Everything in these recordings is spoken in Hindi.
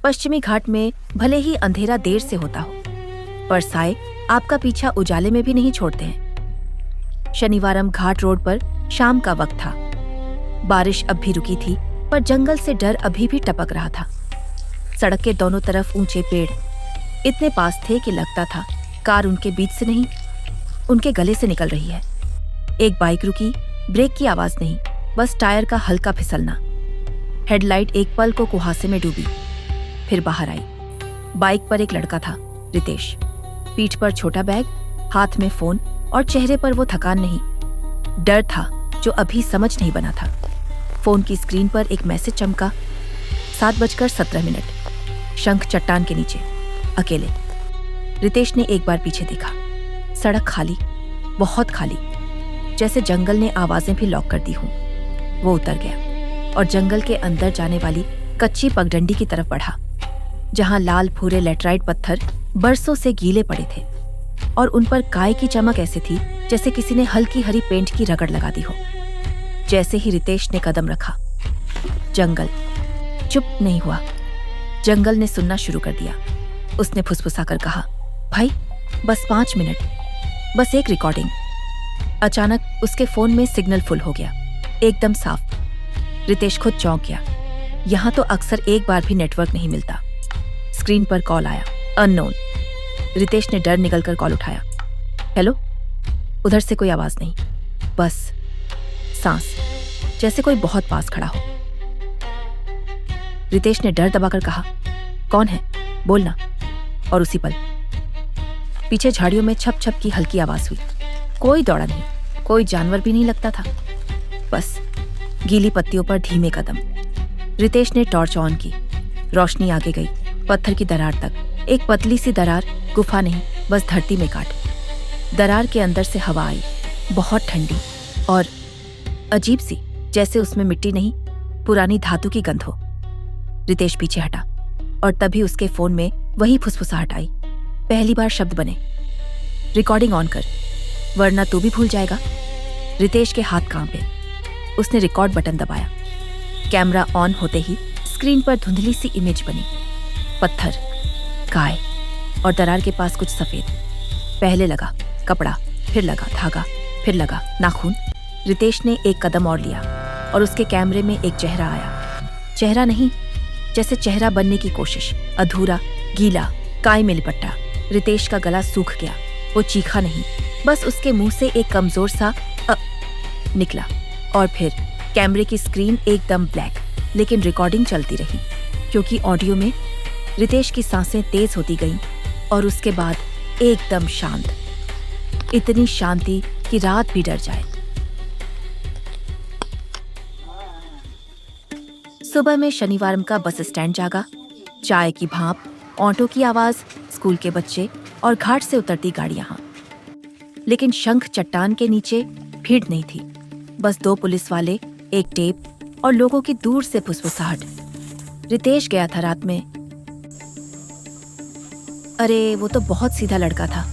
पश्चिमी घाट में भले ही अंधेरा देर से होता हो, पर साए आपका पीछा उजाले में भी नहीं छोड़ते हैं। शनिवारम घाट रोड पर शाम का वक्त था। बारिश अब भी रुकी थी, पर जंगल से डर अभी भी टपक रहा था। सड़क के दोनों तरफ ऊंचे पेड़ इतने पास थे कि लगता था कार उनके बीच से नहीं, उनके गले से निकल रही है। एक बाइक रुकी, ब्रेक की आवाज नहीं, बस टायर का हल्का फिसलना। हेडलाइट एक पल को कुहासे में डूबी, फिर बाहर आई। बाइक पर एक लड़का था, रितेश। पीठ पर छोटा बैग, हाथ में फोन और चेहरे पर वो थकान नहीं, डर था जो अभी समझ नहीं बना था। फोन की स्क्रीन पर एक मैसेज चमका, 7:17। शंख चट्टान के नीचे, अकेले। रितेश ने एक बार पीछे देखा। सड़क खाली, बहुत खाली, जैसे जंगल ने आवाजें भी लॉक कर दी हों। वो उतर गया और जंगल के अंदर जाने वाली कच्ची पगडंडी की तरफ बढ़ा, जहां लाल भूरे लेटराइट पत्थर बरसों से गीले पड़े थे और उन पर काय की चमक ऐसी थी जैसे किसी ने हल्की हरी पेंट की रगड़ लगा दी हो। जैसे ही रितेश ने कदम रखा, जंगल चुप नहीं हुआ। जंगल ने सुनना शुरू कर दिया। उसने फुसफुसाकर कहा, भाई बस 5 मिनट, बस एक रिकॉर्डिंग। अचानक उसके फोन में सिग्नल फुल हो गया, एकदम साफ। रितेश खुद चौंक गया। यहां तो अक्सर एक बार भी नेटवर्क नहीं मिलता। स्क्रीन पर कॉल आया, अननोन। रितेश ने डर निगलकर कॉल उठाया। हेलो? उधर से कोई आवाज नहीं, बस सांस, जैसे कोई बहुत पास खड़ा हो। रितेश ने डर दबाकर कहा, कौन है? बोलना। और उसी पल पीछे झाड़ियों में छप छप की हल्की आवाज हुई। कोई दौड़ा नहीं, कोई जानवर भी नहीं लगता था, बस गीली पत्तियों पर धीमे कदम। रितेश ने टॉर्च ऑन की। रोशनी आगे गई, पत्थर की दरार तक। एक पतली सी दरार, गुफा नहीं, बस धरती में काट। दरार के अंदर से हवा आई, बहुत ठंडी और अजीब सी, जैसे उसमें मिट्टी नहीं, पुरानी धातु की गंध हो। रितेश पीछे हटा और तभी उसके फोन में वही फुसफुसाहट आई। पहली बार शब्द बने, रिकॉर्डिंग ऑन कर, वरना तू भी भूल जाएगा। रितेश के हाथ कांपे। उसने रिकॉर्ड बटन दबाया। कैमरा ऑन होते ही स्क्रीन पर धुंधली सी इमेज बनी। पत्थर, गाय और दरार के पास कुछ सफेद। पहले लगा कपड़ा, फिर लगा धागा, फिर लगा नाखून। रितेश ने एक कदम और लिया और उसके कैमरे में एक चेहरा आया। चेहरा नहीं, जैसे चेहरा बनने की कोशिश, अधूरा, गीला, काय में लिपटा। रितेश का गला सूख गया। वो चीखा नहीं, बस उसके मुंह से एक कमजोर सा निकला। और फिर कैमरे की स्क्रीन एकदम ब्लैक, लेकिन रिकॉर्डिंग चलती रही, क्योंकि ऑडियो में रितेश की सांसें तेज होती गईं और उसके बाद एकदम शांत। इतनी शांति कि रात भी डर जाए। सुबह में शनिवारम का बस स्टैंड जागा। चाय की भाप, ऑटो की आवाज, स्कूल के बच्चे और घाट से उतरती गाड़ियां। लेकिन शंख चट्टान के नीचे भीड़ नहीं थी, बस 2 पुलिस वाले, एक टेप और लोगों की दूर से फुसफुसाहट। रितेश गया था रात में। अरे वो तो बहुत सीधा लड़का था।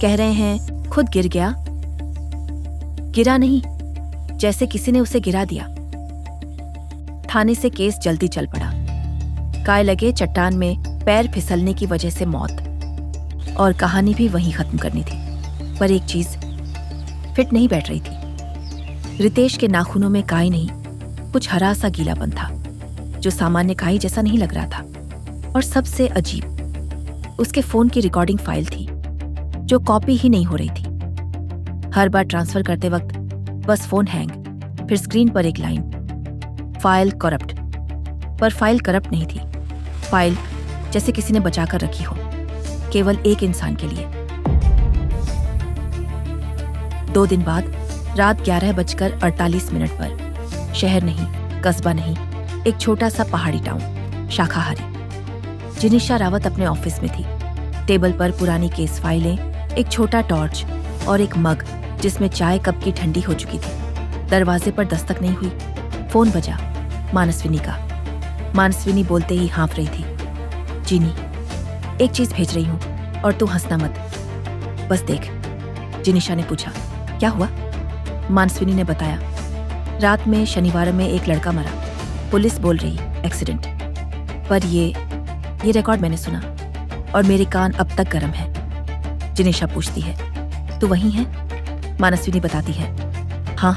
कह रहे हैं खुद गिर गया। गिरा नहीं, जैसे किसी ने उसे गिरा दिया। थाने से केस जल्दी चल पड़ा। काय लगे चट्टान में पैर फिसलने की वजह से मौत, और कहानी भी वहीं खत्म करनी थी। पर एक चीज फिट नहीं बैठ रही थी। रितेश के नाखूनों में काय नहीं, कुछ हरा सा गीलापन था, जो सामान्य काई जैसा नहीं लग रहा था। और सबसे अजीब, उसके फोन की रिकॉर्डिंग फाइल थी, जो कॉपी ही नहीं हो रही थी। हर बार ट्रांसफर करते वक्त बस फोन हैंग, फिर स्क्रीन पर एक लाइन, फाइल करप्ट। पर फाइल करप्ट नहीं थी। फाइल जैसे किसी ने बचाकर रखी हो, केवल एक इंसान के लिए। 2 दिन बाद रात 11:48 पर, शहर नहीं, कस्बा नहीं, एक छोटा सा पहाड़ी टाउन, शाखाहारी। जिनिशा रावत अपने ऑफिस में थी। टेबल पर पुरानी केस फाइलें, एक छोटा टॉर्च और एक मग जिसमें चाय कप की ठंडी हो चुकी थी। दरवाजे पर दस्तक नहीं हुई। फोन बजा, मानसविनी का। मानसविनी बोलते ही हाँफ रही थी। जीनी, एक चीज भेज रही हूं और तू हंसना मत, बस देख। जिनिशा ने पूछा, क्या हुआ? मानसविनी ने बताया, रात में शनिवार में एक लड़का मरा। पुलिस बोल रही एक्सीडेंट, पर ये ये रिकॉर्ड मैंने सुना और मेरे कान अब तक गर्म है। जिनिशा पूछती है, तू वहीं है? मानसविनी बताती है, हाँ,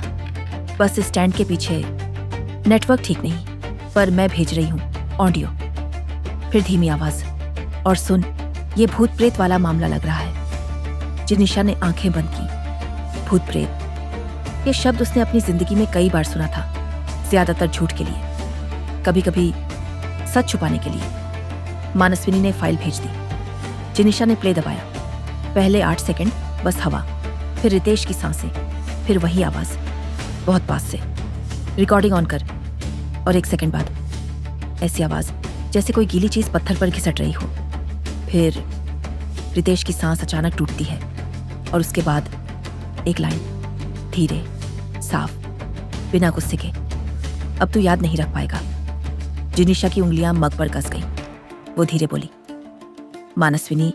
बस स्टैंड के पीछे। नेटवर्क ठीक नहीं, पर मैं भेज रही हूँ ऑडियो। फिर धीमी आवाज, और सुन, ये भूत प्रेत वाला मामला लग रहा है। जिनिशा ने आंखें बंद की। भूत प्रेत, ये शब्द उसने अपनी जिंदगी में कई बार सुना था, ज्यादातर झूठ के लिए, कभी कभी सच छुपाने के लिए। मानसविनी ने फाइल भेज दी। जिनिशा ने प्ले दबाया। पहले 8 सेकंड बस हवा, फिर रितेश की सांसें, फिर वही आवाज बहुत पास से। रिकॉर्डिंग ऑन कर। और 1 सेकंड बाद ऐसी आवाज जैसे कोई गीली चीज पत्थर पर घिसट रही हो। फिर रितेश की सांस अचानक टूटती है और उसके बाद एक लाइन, धीरे, साफ, बिना गुस्से के, अब तू याद नहीं रख पाएगा। जिनिशा की उंगलियां मग पर कस गईं। वो धीरे बोली, मानसविनी,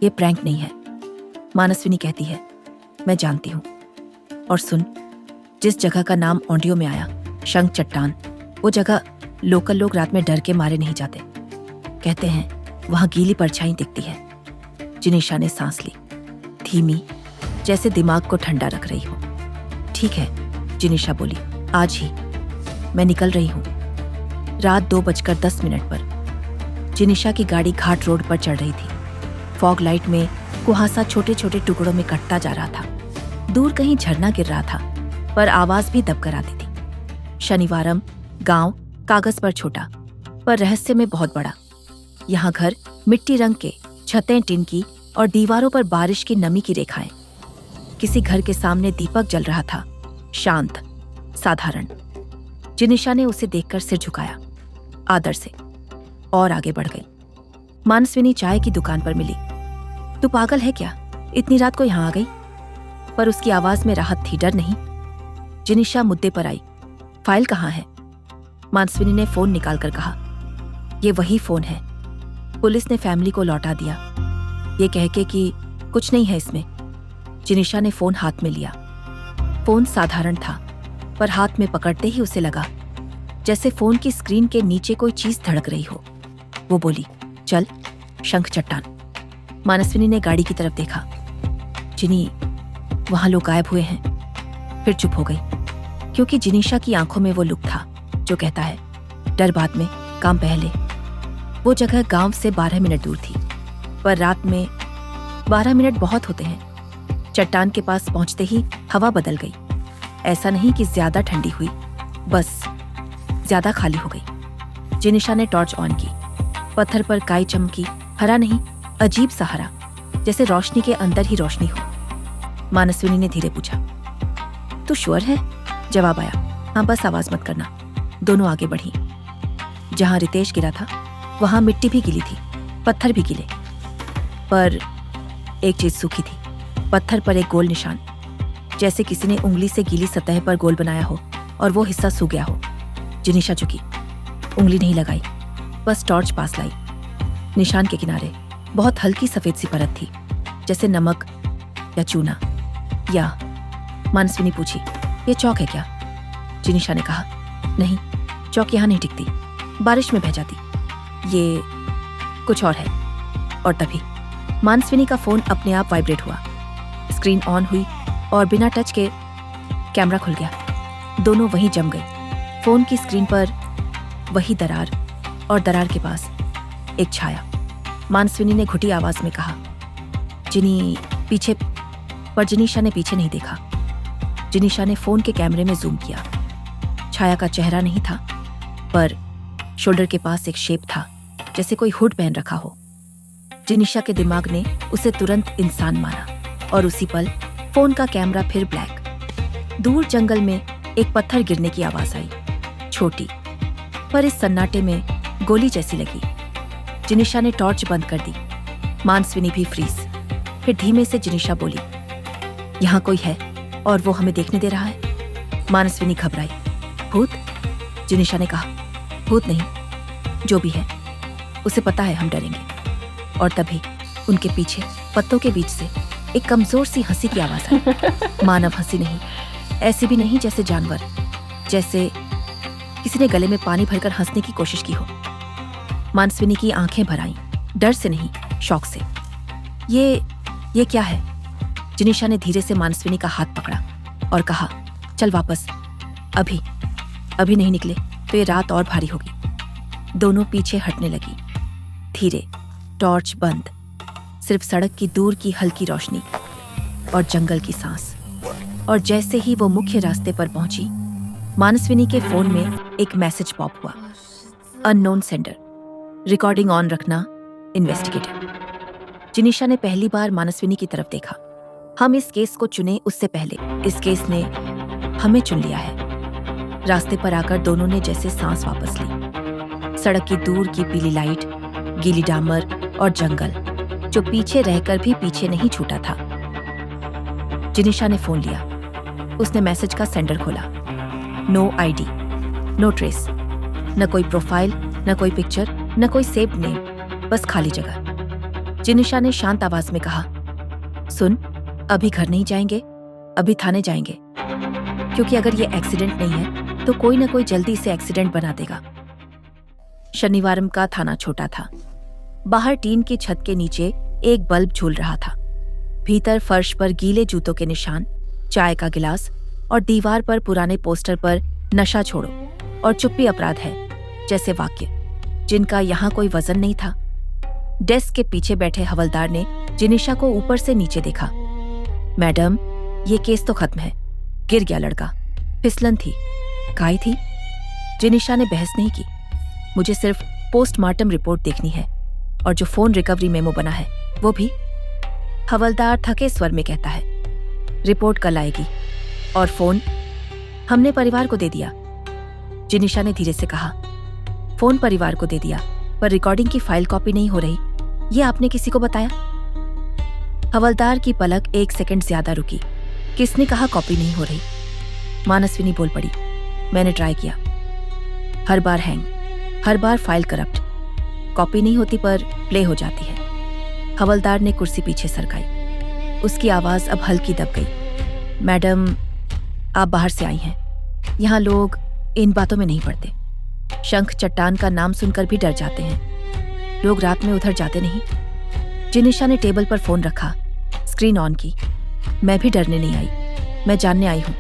ये प्रैंक नहीं है। मानसविनी कहती है, मैं जानती हूं। और सुन, जिस जगह का नाम ऑडियो में आया, शंख चट्टान, वो जगह लोकल लोग रात में डर के मारे नहीं जाते। कहते हैं वहां गीली परछाई दिखती है। जिनिशा ने सांस ली, धीमी, जैसे दिमाग को ठंडा रख रही हो। ठीक है, जिनिशा बोली, आज ही मैं निकल रही हूं। रात 2:10 पर जिनिशा की गाड़ी घाट रोड पर चढ़ रही थी। फॉग लाइट में कुहासा छोटे छोटे टुकड़ों में कटता जा रहा था। दूर कहीं झरना गिर रहा था, पर आवाज भी दब कर आती थी। शनिवारम गांव कागज पर छोटा, पर रहस्य में बहुत बड़ा। यहाँ घर मिट्टी रंग के, छतें टिन की और दीवारों पर बारिश की नमी की रेखाएं। किसी घर के सामने दीपक जल रहा था, शांत, साधारण। जिनिशा ने उसे देखकर सिर झुकाया, आदर से, और आगे बढ़ गई। मानसविनी चाय की दुकान पर मिली। तू पागल है क्या, इतनी रात को यहां आ गई? पर उसकी आवाज में राहत थी, डर नहीं। जिनिशा मुद्दे पर आई, फाइल कहाँ है? मानसविनी ने फोन निकालकर कहा, ये वही फोन है, पुलिस ने फैमिली को लौटा दिया, ये कह के कि कुछ नहीं है इसमें। जिनिशा ने फोन हाथ में लिया। फोन साधारण था, पर हाथ में पकड़ते ही उसे लगा जैसे फोन की स्क्रीन के नीचे कोई चीज धड़क रही हो। वो बोली, चल, शंख चट्टान। मानसविनी ने गाड़ी की तरफ देखा। जिनी, वहां लोग गायब हुए हैं। फिर चुप हो गई, क्योंकि जिनिशा की आंखों में वो लुक था जो कहता है, डर बाद में, काम पहले। वो जगह गांव से 12 मिनट दूर थी, पर रात में 12 मिनट बहुत होते हैं। चट्टान के पास पहुंचते ही हवा बदल गई। ऐसा नहीं कि ज्यादा ठंडी हुई, बस ज्यादा खाली हो गई। जिनिशा ने टॉर्च ऑन की। पत्थर पर काई चमकी, हरा नहीं, अजीब सा हरा, जैसे रोशनी के अंदर ही रोशनी हो। मानसविनी ने धीरे पूछा, तू श्योर है? जवाब आया, हाँ, बस आवाज मत करना। दोनों आगे बढ़ी। जहां रितेश गिरा था वहां मिट्टी भी गीली थी, पत्थर भी गीले, पर एक चीज सूखी थी। पत्थर पर एक गोल निशान, जैसे किसी ने उंगली से गीली सतह पर गोल बनाया हो और वो हिस्सा सूख गया हो। जिनिशा झुकी, उंगली नहीं लगाई, बस टॉर्च पास लाई। निशान के किनारे बहुत हल्की सफेद सी परत थी, जैसे नमक या चूना। या मानसविनी पूछी, ये चौक है क्या? जिनिशा ने कहा, नहीं, चौक यहाँ नहीं टिकती, बारिश में बह जाती। ये कुछ और है। और तभी मानसविनी का फोन अपने आप वाइब्रेट हुआ। स्क्रीन ऑन हुई और बिना टच के कैमरा खुल गया। दोनों वहीं जम गई। फोन की स्क्रीन पर वही दरार, और दरार के पास एक छाया। मानसविनी ने घुटी आवाज में कहा, जिनी, पीछे। पर जिनिशा ने पीछे नहीं देखा। जिनिशा ने फोन के कैमरे में जूम किया। छाया का चेहरा नहीं था, पर शोल्डर के पास एक शेप था, जैसे कोई हुड पहन रखा हो। जिनिशा के दिमाग ने उसे तुरंत इंसान माना, और उसी पल फोन का कैमरा फिर ब्लैक। दूर जंगल में एक पत्थर गिरने की आवाज आई, छोटी, पर इस सन्नाटे में गोली जैसी लगी। जिनिशा ने टॉर्च बंद कर दी। मानसविनी भी फ्रीज। फिर धीमे से जिनिशा बोली, यहाँ कोई है और वो हमें देखने दे रहा है। मानसविनी घबराई। भूत? जिनिशा ने कहा, भूत नहीं, जो भी है उसे पता है हम डरेंगे। और तभी उनके पीछे पत्तों के बीच से एक कमजोर सी हंसी की आवाज आई। मानव हंसी नहीं, ऐसी भी नहीं जैसे जानवर, जैसे किसी ने गले में पानी भरकर हंसने की कोशिश की हो। मानसविनी की आंखें भर आईं, डर से नहीं, शौक से। ये क्या है? जिनिशा ने धीरे से मानसविनी का हाथ पकड़ा और कहा, चल वापस, अभी नहीं निकले तो ये रात और भारी होगी। दोनों पीछे हटने लगी, धीरे, टॉर्च बंद, सिर्फ सड़क की दूर की हल्की रोशनी और जंगल की सांस। और जैसे ही वो मुख्य रास्ते पर पहुंची, मानसविनी के फोन में एक मैसेज पॉप हुआ, अननोन सेंडर, रिकॉर्डिंग ऑन रखना, इन्वेस्टिगेटर। जिनिशा ने पहली बार मानसविनी की तरफ देखा। हम इस केस को चुने उससे पहले इस केस ने हमें चुन लिया है। रास्ते पर आकर दोनों ने जैसे सांस वापस ली। सड़क की दूर की पीली लाइट, गीली डामर और जंगल जो पीछे रहकर भी पीछे नहीं छूटा था। जिनिशा ने फोन लिया। उसने मैसेज का सेंडर खोला। नो आईडी, नो ट्रेस, न कोई प्रोफाइल, न कोई पिक्चर, न कोई सेव्ड नेम, बस खाली जगह। जिनिशा ने शांत आवाज में कहा, सुन, अभी घर नहीं जाएंगे, अभी थाने जाएंगे, क्योंकि अगर ये एक्सीडेंट नहीं है तो कोई न कोई जल्दी इसे एक्सीडेंट बना देगा। शनिवारम का थाना छोटा था। बाहर टीन की छत के नीचे एक बल्ब झूल रहा था। भीतर फर्श पर गीले जूतों के निशान, चाय का गिलास और दीवार पर पुराने पोस्टर पर नशा छोड़ो और चुप्पी अपराध है जैसे वाक्य, जिनका यहाँ कोई वजन नहीं था। डेस्क के पीछे बैठे हवलदार ने जिनिशा को ऊपर से नीचे देखा। मैडम, ये केस तो खत्म है, गिर गया लड़का, फिसलन थी, काई थी। जिनिशा ने बहस नहीं की। मुझे सिर्फ पोस्टमार्टम रिपोर्ट देखनी है और जो फोन रिकवरी मेमो बना है वो भी। हवलदार थके स्वर में कहता है, रिपोर्ट कल आएगी और फोन हमने परिवार को दे दिया। जिनिशा ने धीरे से कहा, फोन परिवार को दे दिया पर रिकॉर्डिंग की फाइल कॉपी नहीं हो रही, ये आपने किसी को बताया? हवलदार की पलक 1 सेकंड ज्यादा रुकी। किसने कहा कॉपी नहीं हो रही? मानसविनी बोल पड़ी, मैंने ट्राई किया, हर बार हैंग, हर बार फाइल करप्ट, कॉपी नहीं होती पर प्ले हो जाती है। हवलदार ने कुर्सी पीछे सरकाई। उसकी आवाज अब हल्की दब गई। मैडम, आप बाहर से आई हैं, यहाँ लोग इन बातों में नहीं पड़ते। शंख चट्टान का नाम सुनकर भी डर जाते हैं, लोग रात में उधर जाते नहीं। जिनिशा ने टेबल पर फोन रखा, स्क्रीन ऑन की। मैं भी डरने नहीं आई, मैं जानने आई हूं।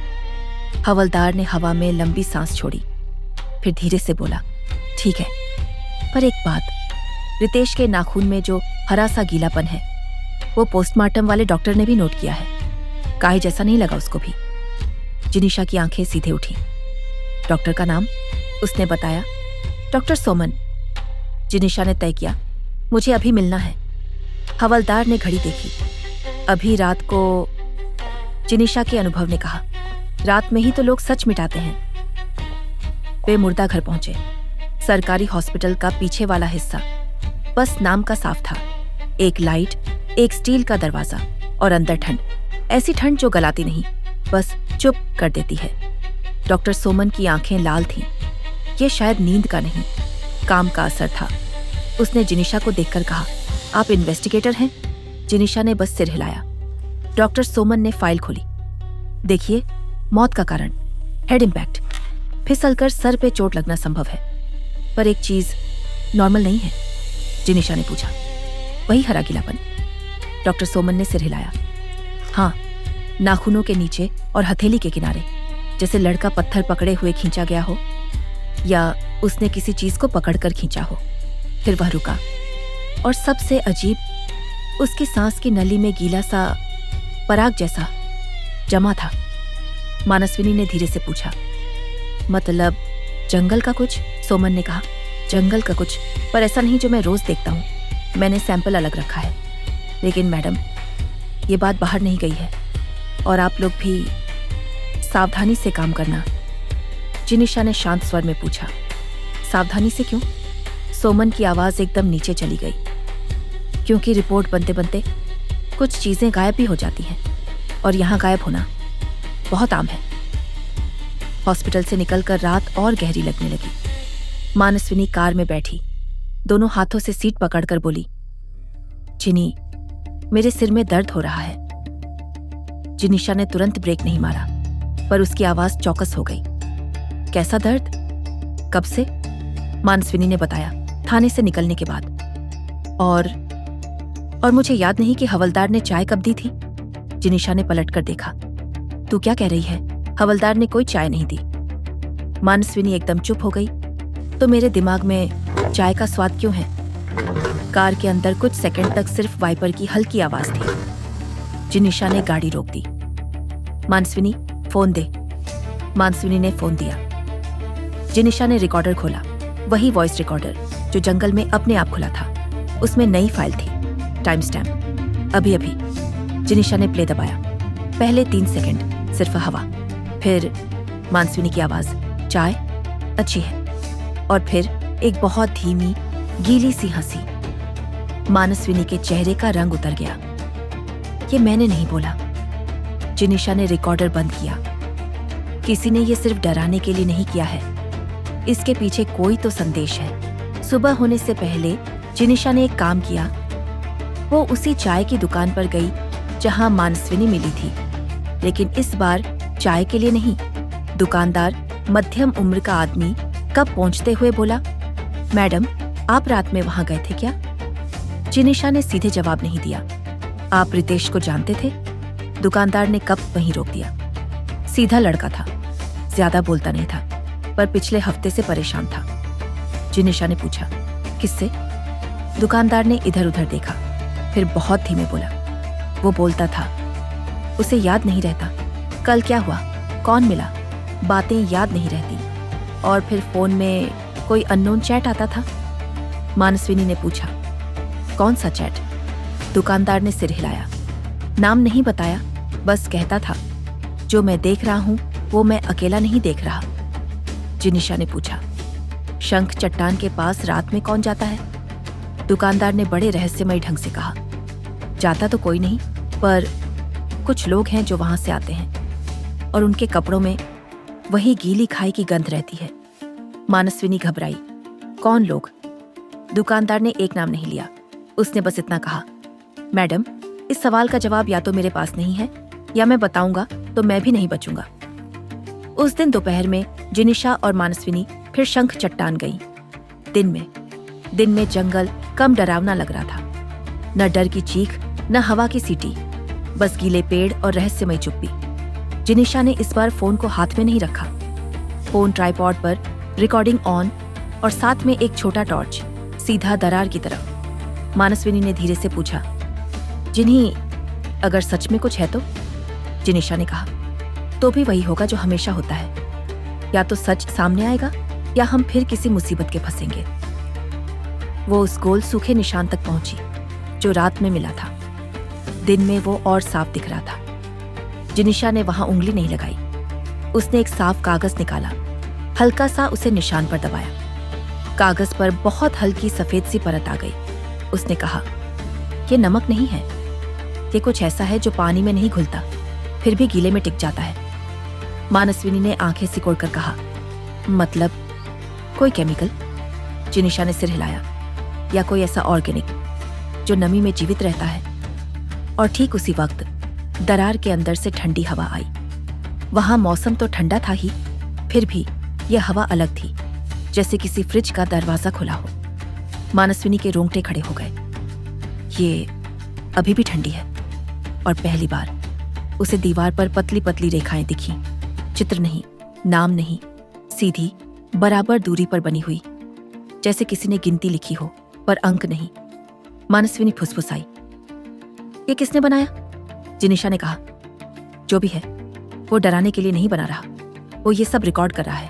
हवलदार ने हवा में लंबी सांस छोड़ी, फिर धीरे से बोला, ठीक है, पर एक बात, रितेश के नाखून में जो हरा सा गीलापन है वो पोस्टमार्टम वाले डॉक्टर ने भी नोट किया है। काहे जैसा नहीं लगा उसको भी। जिनिशा की आंखें सीधे उठी। डॉक्टर का नाम? उसने बताया, डॉक्टर सोमन। जिनिशा ने तय किया, मुझे अभी मिलना है। हवलदार ने घड़ी देखी। अभी रात को। जिनिशा के अनुभव ने कहा, रात में ही तो लोग सच मिटाते हैं। वे मुर्दा घर पहुंचे। सरकारी हॉस्पिटल का पीछे वाला हिस्सा, बस नाम का साफ था। एक लाइट, एक स्टील का दरवाजा और अंदर ठंड, ऐसी ठंड जो गलाती नहीं, बस चुप कर देती है। डॉक्टर सोमन की आंखें लाल थीं। ये शायद नींद का नहीं, काम का असर था। उसने जिनिशा को देखकर कहा, आप इन्वेस्टिगेटर हैं? जिनिशा ने बस सिर हिलाया। डॉक्टर सोमन ने फाइल खोली। देखिए, मौत का कारण हेड इम्पैक्ट, फिसलकर सर पे चोट लगना संभव है, पर एक चीज नॉर्मल नहीं है। जिनिशा ने पूछा, वही हरा गीलापन? डॉक्टर सोमन ने सिर हिलाया। हाँ, नाखूनों के नीचे और हथेली के किनारे, जैसे लड़का पत्थर पकड़े हुए खींचा गया हो या उसने किसी चीज को पकड़कर खींचा हो। फिर वह रुका और सबसे अजीब, उसकी सांस की नली में गीला सा पराग जैसा जमा था। मानसविनी ने धीरे से पूछा, मतलब जंगल का कुछ? सोमन ने कहा, जंगल का कुछ, पर ऐसा नहीं जो मैं रोज देखता हूँ। मैंने सैंपल अलग रखा है। लेकिन मैडम, ये बात बाहर नहीं गई है और आप लोग भी सावधानी से काम करना। जिनिशा ने शांत स्वर में पूछा, सावधानी से क्यों? सोमन की आवाज एकदम नीचे चली गई। क्योंकि रिपोर्ट बनते बनते कुछ चीजें गायब भी हो जाती हैं और यहाँ गायब होना बहुत आम है। हॉस्पिटल से निकलकर रात और गहरी लगने लगी। मानसविनी कार में बैठी, दोनों हाथों से सीट पकड़कर बोली, जिनी, मेरे सिर में दर्द हो रहा है। जिनिशा ने तुरंत ब्रेक नहीं मारा, पर उसकी आवाज चौकस हो गई। कैसा दर्द? कब से? मानसविनी ने बताया, थाने से निकलने के बाद। और मुझे याद नहीं कि हवलदार ने चाय कब दी थी। जिनिशा ने पलट कर देखा। तू क्या कह रही है? हवलदार ने कोई चाय नहीं दी। मानसविनी एकदम चुप हो गई। तो मेरे दिमाग में चाय का स्वाद क्यों है? कार के अंदर कुछ सेकंड तक सिर्फ वाइपर की हल्की आवाज थी। जिनिशा ने गाड़ी रोक दी। मानसविनी, फोन दे। मानसविनी ने फोन दिया। जिनिशा ने रिकॉर्डर खोला, वही वॉइस रिकॉर्डर जो जंगल में अपने आप खुला था। उसमें नई फाइल थी, टाइम स्टैम्प। अभी अभी। जिनिशा ने प्ले दबाया। पहले 3 सेकंड सिर्फ हवा, फिर मानसविनी की आवाज, चाय अच्छी है, और फिर एक बहुत धीमी गीली सी हंसी। मानसविनी के चेहरे का रंग उतर गया। ये मैंने नहीं बोला। जिनिशा ने रिकॉर्डर बंद किया। किसी ने ये सिर्फ डराने के लिए नहीं किया है, इसके पीछे कोई तो संदेश है। सुबह होने से पहले जिनिशा ने एक काम किया। वो उसी चाय की दुकान पर गई जहां मानसविनी मिली थी, लेकिन इस बार चाय के लिए नहीं। दुकानदार, मध्यम उम्र का आदमी, कब पहुंचते हुए बोला, मैडम, आप रात में वहां गए थे क्या? जिनिशा ने सीधे जवाब नहीं दिया। आप रितेश को जानते थे? दुकानदार ने कब वहीं रोक दिया। सीधा लड़का था, ज्यादा बोलता नहीं था, पर पिछले हफ्ते से परेशान था। जिनिशा ने पूछा, किससे? दुकानदार ने इधर उधर देखा, फिर बहुत धीमे बोला, वो बोलता था, उसे याद नहीं रहता कल क्या हुआ, कौन मिला, बातें याद नहीं रहती, और फिर फोन में कोई अननोन चैट आता था। मानसविनी ने पूछा, कौन सा चैट? दुकानदार ने सिर हिलाया। नाम नहीं बताया, बस कहता था, जो मैं देख रहा हूं वो मैं अकेला नहीं देख रहा। जिनिशा ने पूछा, शंख चट्टान के पास रात में कौन जाता है? दुकानदार ने बड़े रहस्यमय ढंग से कहा, जाता तो कोई नहीं, पर कुछ लोग हैं जो वहां से आते हैं, और उनके कपड़ों में वही गीली खाई की गंध रहती है। मानसविनी घबराई। कौन लोग? दुकानदार ने एक नाम नहीं लिया, उसने बस इतना कहा, मैडम, इस सवाल का जवाब या तो मेरे पास नहीं है, या मैं बताऊंगा तो मैं भी नहीं बचूंगा। उस दिन दोपहर में जिनिशा और मानसविनी फिर शंख चट्टान गईं। दिन में जंगल कम डरावना लग रहा था। न डर की चीख, न हवा की सीटी, बस गीले पेड़ और रहस्यमय चुप्पी। जिनिशा ने इस बार फोन को हाथ में नहीं रखा। फोन ट्राइपॉड पर, रिकॉर्डिंग ऑन, और साथ में एक छोटा टॉर्च, सीधा दरार की तरफ। मानसविनी ने धीरे से पूछा, जिन्हीं, अगर सच में कुछ है तो? जिनिशा ने कहा, तो भी वही होगा जो हमेशा होता है, या तो सच सामने आएगा या हम फिर किसी मुसीबत के फंसेंगे। वो उस गोल सूखे निशान तक पहुंची जो रात में मिला था। दिन में वो और साफ दिख रहा था। जिनिशा ने वहां उंगली नहीं लगाई। उसने एक साफ कागज निकाला, हल्का सा उसे निशान पर दबाया। कागज पर बहुत हल्की सफेद सी परत आ गई। उसने कहा, ये नमक नहीं है, ये कुछ ऐसा है जो पानी में नहीं घुलता, फिर भी गीले में टिक जाता है। मानसविनी ने आंखें सिकोड़कर कहा, मतलब कोई केमिकल? जिनिशा ने सिर हिलाया, या कोई ऐसा ऑर्गेनिक जो नमी में जीवित रहता है। और ठीक उसी वक्त दरार के अंदर से ठंडी हवा आई। वहां मौसम तो ठंडा था ही, फिर भी यह हवा अलग थी, जैसे किसी फ्रिज का दरवाजा खुला हो। मानसविनी के रोंगटे खड़े हो गए। ये अभी भी ठंडी है। और पहली बार उसे दीवार पर पतली पतली रेखाएं दिखीं। चित्र नहीं, नाम नहीं, सीधी बराबर दूरी पर बनी हुई, जैसे किसी ने गिनती लिखी हो, पर अंक नहीं। मानसविनी फुसफुसाई, ये किसने बनाया? जिनिशा ने कहा, जो भी है वो डराने के लिए नहीं बना रहा, वो ये सब रिकॉर्ड कर रहा है।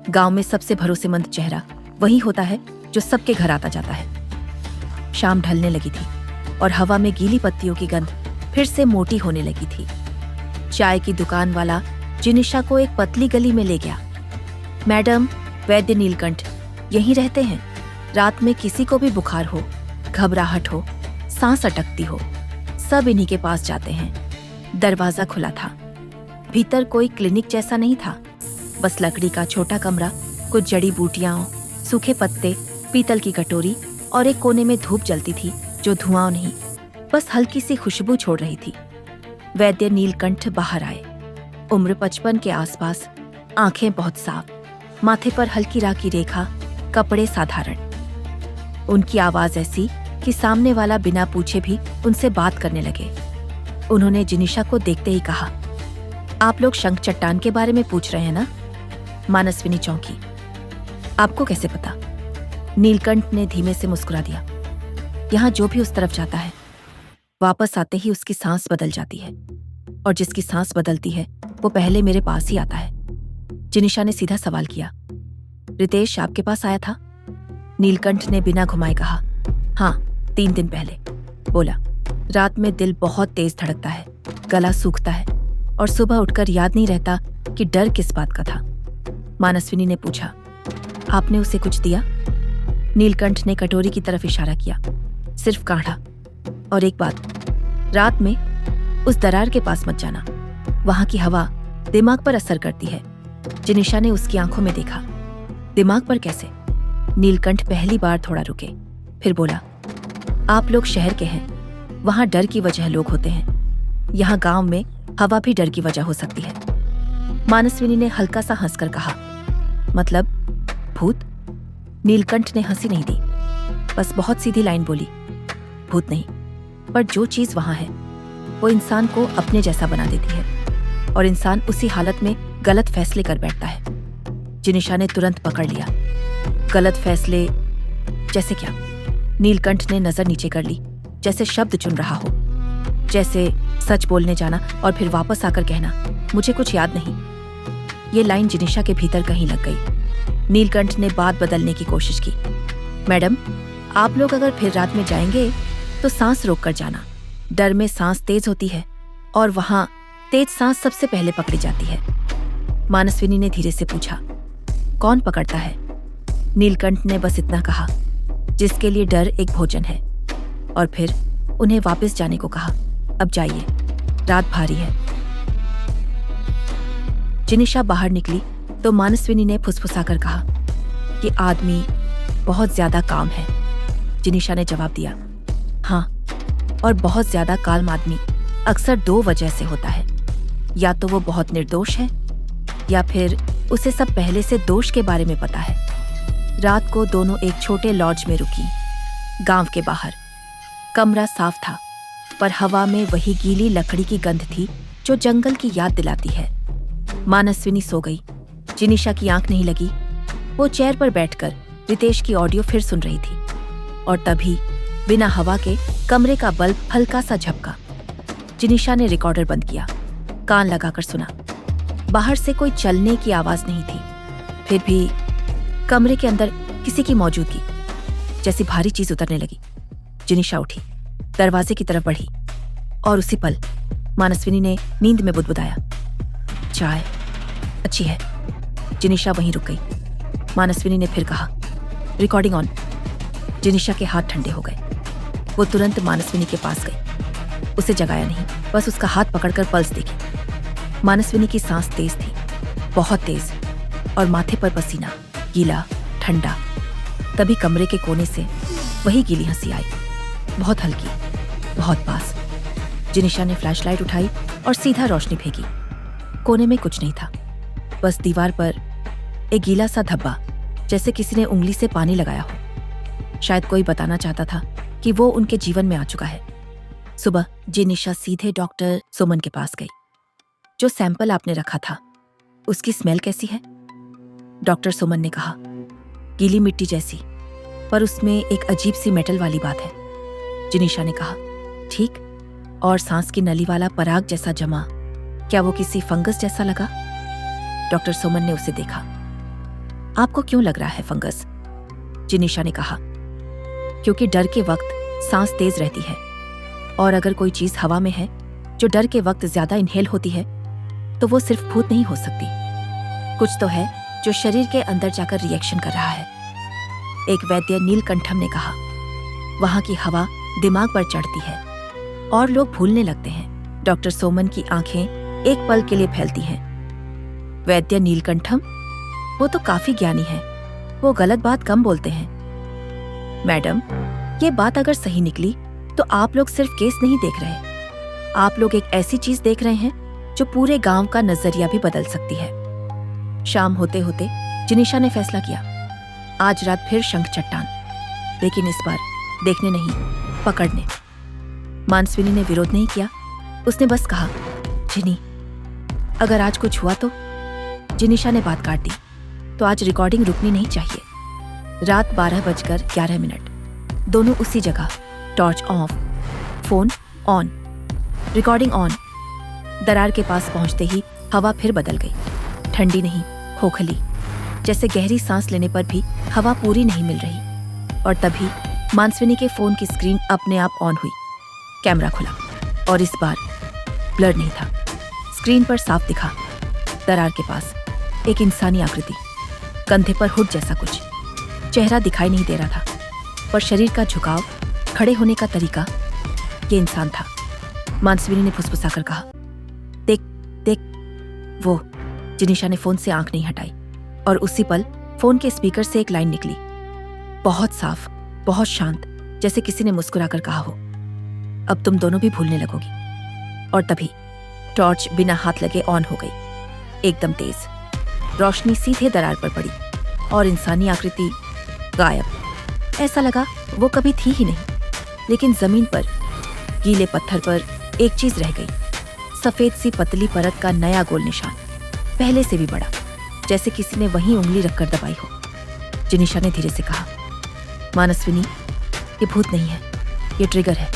गांव में सबसे भरोसेमंद चेहरा वही होता है जो सबके घर आता जाता है। शाम ढलने लगी थी और हवा में गीली पत्तियों की गंध फिर से मोटी होने लगी थी। चाय की दुकान वाला जिनिशा को एक पतली गली में ले गया। मैडम, वैद्य नीलकंठ यहीं रहते हैं। रात में किसी को भी बुखार हो, घबराहट हो, सांस अटकती हो, सब इन्हीं के पास जाते हैं। दरवाजा खुला था। भीतर कोई क्लिनिक जैसा नहीं था, बस लकड़ी का छोटा कमरा, कुछ जड़ी बूटियां, सूखे पत्ते, पीतल की कटोरी, और एक कोने में धूप जलती थी जो धुआं नहीं, बस हल्की सी खुशबू छोड़ रही थी। वैद्य नीलकंठ बाहर आए। उम्र 55 के आसपास, आंखें बहुत साफ, माथे पर हल्की राख की रेखा, कपड़े साधारण। उनकी आवाज ऐसी कि सामने वाला बिना पूछे भी उनसे बात करने लगे। उन्होंने जिनिशा को देखते ही कहा, आप लोग शंख चट्टान के बारे में पूछ रहे हैं ना? मानसविनी चौंकी। आपको कैसे पता? नीलकंठ ने धीमे से मुस्कुरा दिया। यहाँ जो भी उस तरफ जाता है, वापस आते ही उसकी सांस बदल जाती है, और जिसकी सांस बदलती है वो पहले मेरे पास ही आता है। जिनिशा ने सीधा सवाल किया, रितेश आपके पास आया था? नीलकंठ ने बिना घुमाए कहा, हाँ, 3 दिन पहले। बोला, रात में दिल बहुत तेज धड़कता है, गला सूखता है, और सुबह उठकर याद नहीं रहता कि डर किस बात का था। मानसविनी ने पूछा, आपने उसे कुछ दिया? नीलकंठ ने कटोरी की तरफ इशारा किया, सिर्फ काढ़ा। और एक बात, रात में उस दरार के पास मत जाना, वहां की हवा दिमाग पर असर करती है। जिनिशा ने उसकी आंखों में देखा। दिमाग पर कैसे? नीलकंठ पहली बार थोड़ा रुके, फिर बोला, आप लोग शहर के हैं, वहां डर की वजह लोग होते हैं, यहाँ गांव में हवा भी डर की वजह हो सकती है। मानसविनी ने हल्का सा हंसकर कहा, मतलब भूत? नीलकंठ ने हंसी नहीं दी, बस बहुत सीधी लाइन बोली, भूत नहीं, पर जो चीज वहां है वो इंसान को अपने जैसा बना देती है, और इंसान उसी हालत में गलत फैसले कर बैठता है। जिनिशा ने तुरंत पकड़ लिया। गलत फैसले जैसे क्या? नीलकंठ ने नजर नीचे कर ली, जैसे शब्द चुन रहा हो, जैसे सच बोलने जाना और फिर वापस आकर कहना, मुझे कुछ याद नहीं। ये लाइन जिनिशा के भीतर कहीं लग गई। नीलकंठ ने बात बदलने की कोशिश की, मैडम, आप लोग अगर फिर रात में जाएंगे तो सांस रोक कर जाना। डर में सांस तेज होती है, और वहां तेज सांस सबसे पहले पकड़ी जाती है। मानसविनी ने धीरे से पूछा, कौन पकड़ता है? नीलकंठ ने बस इतना कहा, जिसके लिए डर एक भोजन है, और फिर उन्हें वापस जाने को कहा, अब जाइए, रात भारी है। जिनिशा बाहर निकली तो मानसविनी ने फुसफुसाकर कहा, कि आदमी बहुत ज्यादा काम है। जिनिशा ने जवाब दिया, हाँ, और बहुत ज्यादा काल्म आदमी अक्सर 2 वजह से होता है, या तो वो बहुत निर्दोष है, या फिर उसे सब पहले से दोष के बारे में पता है। रात को दोनों एक छोटे लॉज में रुकी, गांव के बाहर। कमरा साफ था, पर हवा में वही गीली लकड़ी की गंध थी जो जंगल की याद दिलाती है। मानसविनी सो गई। जिनिशा की आंख नहीं लगी। वो चेयर पर बैठकर रितेश की ऑडियो फिर सुन रही थी, और तभी बिना हवा के कमरे का बल्ब हल्का सा झपका। जिनिशा ने रिकॉर्डर बंद किया, कान लगाकर सुना। बाहर से कोई चलने की आवाज नहीं थी, फिर भी कमरे के अंदर किसी की मौजूदगी जैसी भारी चीज उतरने लगी। जिनिशा उठी, दरवाजे की तरफ बढ़ी, और उसी पल मानसविनी ने नींद में बुदबुदाया, चाय अच्छी है। जिनिशा वहीं रुक गई। मानसविनी ने फिर कहा, रिकॉर्डिंग ऑन। जिनिशा के हाथ ठंडे हो गए। वो तुरंत मानसविनी के पास गई। उसे जगाया नहीं, बस उसका हाथ पकड़कर पल्स देखी। मानसविनी की सांस तेज थी, बहुत तेज, और माथे पर पसीना, गीला, ठंडा। तभी कमरे के कोने से वही गीली हंसी आई, बहुत हल्की, बहुत पास। जिनिशा ने फ्लैशलाइट उठाई और सीधा रोशनी फेंकी। कोने में कुछ नहीं था, बस दीवार पर एक गीला सा धब्बा, जैसे किसी ने उंगली से पानी लगाया हो। शायद कोई बताना चाहता था कि वो उनके जीवन में आ चुका है। सुबह जिनिशा सीधे डॉक्टर सुमन के पास गई। जो सैंपल आपने रखा था, उसकी स्मेल कैसी है? डॉक्टर सुमन ने कहा, गीली मिट्टी जैसी, पर उसमें एक अजीब सी मेटल वाली बात है। जिनिशा ने कहा, ठीक, और सांस की नली वाला पराग जैसा जमा, क्या वो किसी फंगस जैसा लगा? डॉक्टर सुमन ने उसे देखा। आपको क्यों लग रहा है फंगस? जिनिशा ने कहा, क्योंकि डर के वक्त सांस तेज रहती है, और अगर कोई चीज हवा में है जो डर के वक्त ज्यादा इनहेल होती है, तो वो सिर्फ भूत नहीं हो सकती। कुछ तो है जो शरीर के अंदर जाकर रिएक्शन कर रहा है। एक वैद्य नीलकंठम ने कहा, वहां की हवा दिमाग पर चढ़ती है और लोग भूलने लगते हैं। डॉक्टर सोमन की आंखें एक पल के लिए फैलती हैं। वैद्य नीलकंठम? वो तो काफी ज्ञानी है, वो गलत बात कम बोलते हैं। मैडम, ये बात अगर सही निकली तो आप लोग सिर्फ केस नहीं देख रहे, आप लोग एक ऐसी चीज देख रहे हैं जो पूरे गांव का नजरिया भी बदल सकती है। शाम होते होते जिनिशा ने फैसला किया, आज रात फिर शंख चट्टान। लेकिन इस बार देखने नहीं, पकड़ने। मानसविनी ने विरोध नहीं किया, उसने बस कहा, जिनी, अगर आज कुछ हुआ तो? जिनिशा ने बात काट दी, तो आज रिकॉर्डिंग रुकनी नहीं चाहिए। रात 12:11, दोनों उसी जगह, torch of, phone on, recording on. दरार के पास पहुंचते ही हवा फिर बदल गई, ठंडी नहीं, खोखली, जैसे गहरी सांस लेने पर भी हवा पूरी नहीं मिल रही। और तभी मानसविनी के फोन की स्क्रीन अपने आप ऑन हुई, कैमरा खुला, और इस बार ब्लर नहीं था। स्क्रीन पर साफ दिखा, दरार के पास एक इंसानी आकृति, कंधे पर हुड जैसा कुछ। चेहरा दिखाई नहीं दे रहा था, पर शरीर का झुकाव, खड़े होने का तरीका, ये इंसान था। मानसविनी ने फुसफुसाकर कहा, देख देख वो। जिनिशा ने फोन से आंख नहीं हटाई, और उसी पल फोन के स्पीकर से एक लाइन निकली, बहुत साफ, बहुत शांत, जैसे किसी ने मुस्कुराकर कहा हो, अब तुम दोनों भी भूलने लगोगी। और तभी टॉर्च बिना हाथ लगे ऑन हो गई, एकदम तेज। रोशनी सीधे दरार पर पड़ी और इंसानी आकृति गायब। ऐसा लगा वो कभी थी ही नहीं। लेकिन जमीन पर, गीले पत्थर पर एक चीज रह गई, सफेद सी पतली परत का नया गोल निशान, पहले से भी बड़ा, जैसे किसी ने वहीं उंगली रखकर दबाई हो। जिनिशा ने धीरे से कहा, मानसविनी, ये भूत नहीं है, ये ट्रिगर है।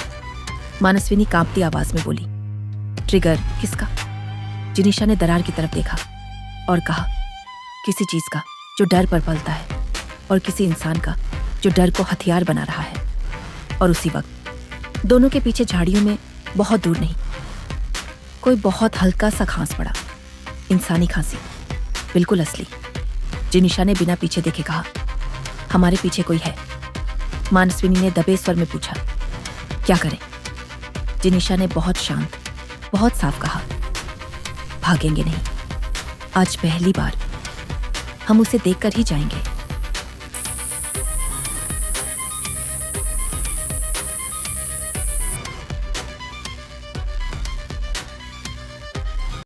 मानसविनी कांपती आवाज में बोली, ट्रिगर किसका? जिनिशा ने दरार की तरफ देखा और कहा, किसी चीज का जो डर पर पलता है, और किसी इंसान का जो डर को हथियार बना रहा है। और उसी वक्त दोनों के पीछे झाड़ियों में, बहुत दूर नहीं, कोई बहुत हल्का सा खांस पड़ा, इंसानी खांसी, बिल्कुल असली। जिनिशा ने बिना पीछे देखे कहा, हमारे पीछे कोई है। मानसविनी ने दबे स्वर में पूछा, क्या करें? जिनिशा ने बहुत शांत, बहुत साफ कहा, भागेंगे नहीं, आज पहली बार हम उसे देखकर ही जाएंगे।